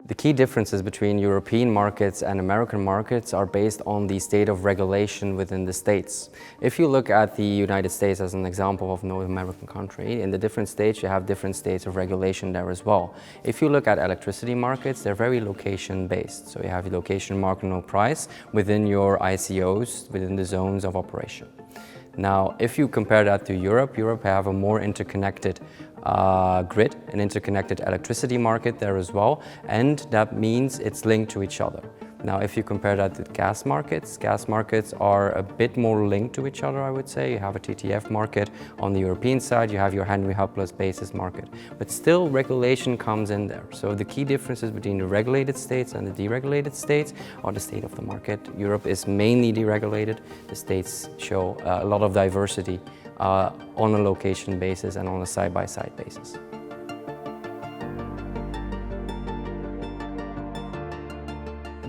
The key differences between European markets and American markets are based on the state of regulation within the states. If you look at the United States as an example of North American country, in the different states you have different states of regulation there as well. If you look at electricity markets, they're very location based. So you have location marginal price within your ICOs, within the zones of operation. Now, if you compare that to Europe, Europe have a more interconnected grid, an interconnected electricity market there as well, and that means it's linked to each other. Now, if you compare that to gas markets are a bit more linked to each other, I would say. You have a TTF market on the European side, you have your Henry Hub plus basis market, but still regulation comes in there. So the key differences between the regulated states and the deregulated states are the state of the market. Europe is mainly deregulated. The states show a lot of diversity on a location basis and on a side-by-side basis.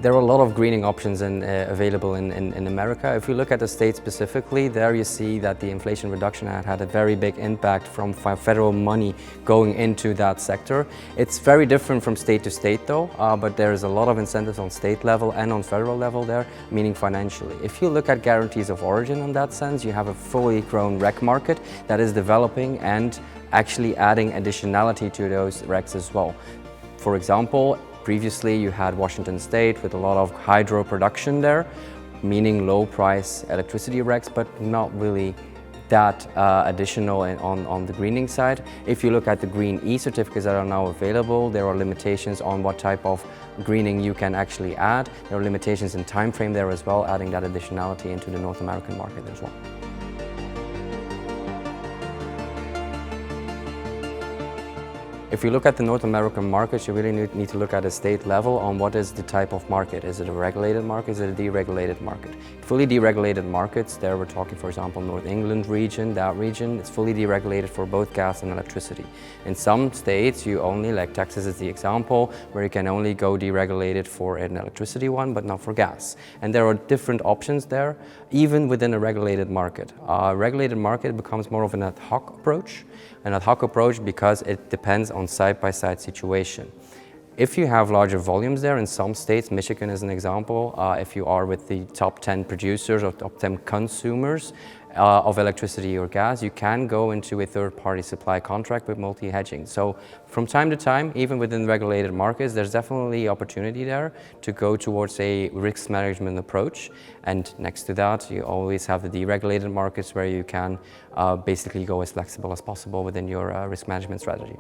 There are a lot of greening options available in America. If you look at the states specifically, there you see that the Inflation Reduction Act had a very big impact from federal money going into that sector. It's very different from state to state though, but there is a lot of incentives on state level and on federal level there, meaning financially. If you look at guarantees of origin in that sense, you have a fully grown REC market that is developing and actually adding additionality to those RECs as well. For example, previously you had Washington State with a lot of hydro production there, meaning low price electricity RECs, but not really that additional on the greening side. If you look at the Green E-certificates that are now available, there are limitations on what type of greening you can actually add. There are limitations in time frame there as well, adding that additionality into the North American market as well. If you look at the North American markets, you really need to look at a state level on what is the type of market. Is it a regulated market? Is it a deregulated market? Fully deregulated markets, there we're talking, for example, North England region, that region, it's fully deregulated for both gas and electricity. In some states, you only, like Texas is the example, where you can only go deregulated for an electricity one, but not for gas. And there are different options there, even within a regulated market. A regulated market becomes more of an ad hoc approach. An ad hoc approach because it depends on side-by-side situation. If you have larger volumes there in some states, Michigan is an example, if you are with the top 10 producers or top 10 consumers of electricity or gas, you can go into a third-party supply contract with multi-hedging. So from time to time, even within regulated markets, there's definitely opportunity there to go towards a risk management approach. And next to that, you always have the deregulated markets where you can basically go as flexible as possible within your risk management strategy.